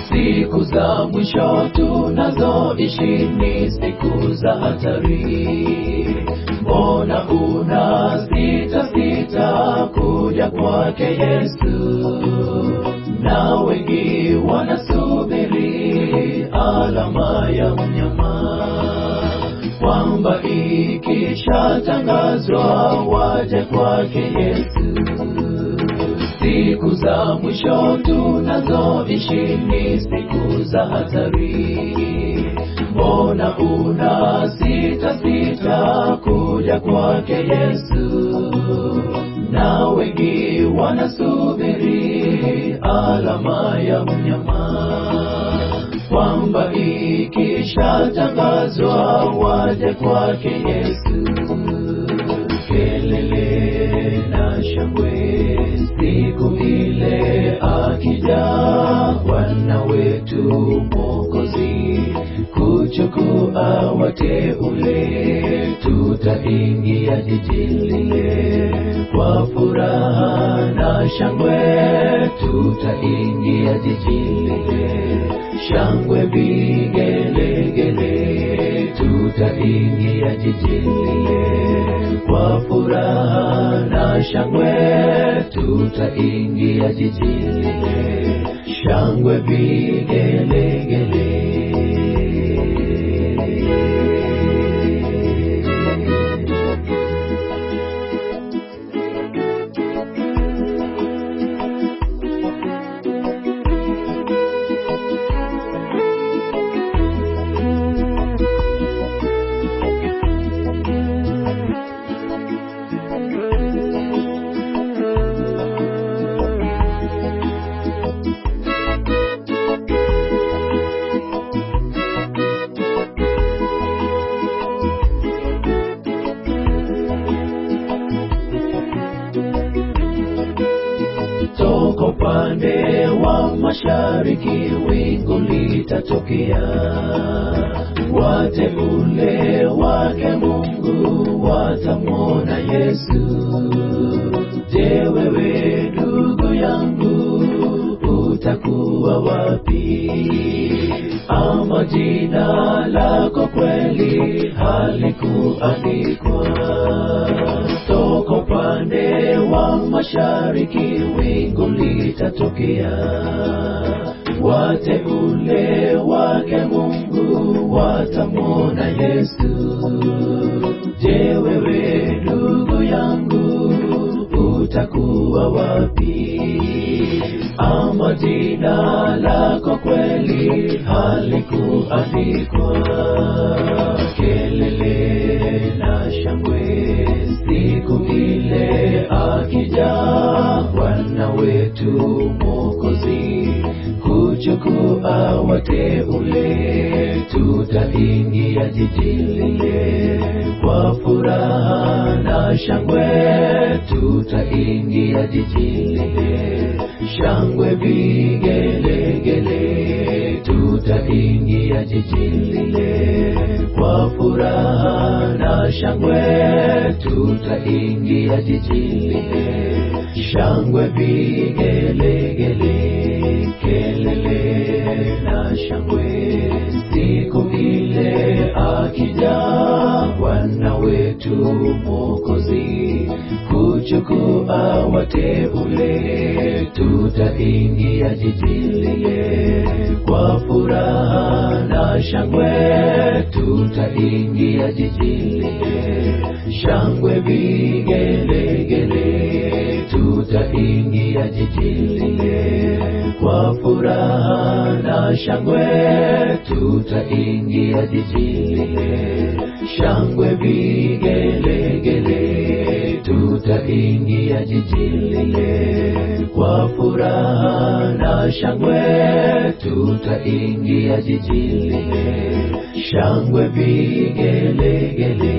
Siku za mwisho tunazoishi ni siku za hatari. Mbona sita kuja kwake Yesu? Na wengi wanasubiri alama ya mnyama, kwamba ikishatangazwa waje kwake Yesu. Siku za mwisho tunazoishi ni siku za hatari. Mbona sita kuja kwake Yesu? Na wengi wanasubiri alama ya mnyama, kwamba ikishatangazwa waje kwake Yesu. Kelele na shangwe siku ile akija Bwana wetu Mwokozi kuchukua wateule, tutaingia jiji lile kwa furaha na shangwe. Tutaingia jiji lile, shangwe vigelegele. Tutaingia jiji lile kwa furaha na shangwe. Tutaingia jiji lile, shangwe vigelegele. Toka upande wa mashariki wingu litatokea, wateule wake Mungu watamwona Yesu. Je, wewe ndugu yangu utakuwa wapi? Ama jina lako kweli halikuandikwa? Toka upande wa mashariki wingu litatokea, wateule wake Mungu watamwona Yesu. Je, wewe ndugu yangu utakuwa wapi? Ama jina lako kweli halikuandikwa? Kelele na shangwe siku ile akija Bwana wetu Mwokozi kuchukua wateule, tutaingia jiji lile kwa furaha na shangwe. Tutaingia jiji lile, shangwe vigelegele. Tutaingia jiji lile kwa furaha na shangwe. Tutaingia jiji lile, shangwe vigelegele. Kelele na shangwe siku ile akija Bwana wetu Mwokozi kuchukua wateule, tutaingia jiji lile kwa furaha na shangwe. Tutaingia jiji lile, shangwe vigelegele. Tutaingia jiji lile kwa furaha na shangwe. tutaingia jiji lile. Shangwe vigelegele, tutaingia jiji lile. Kwa furaha na shangwe, tutaingia jiji lile. Shangwe vigelegele.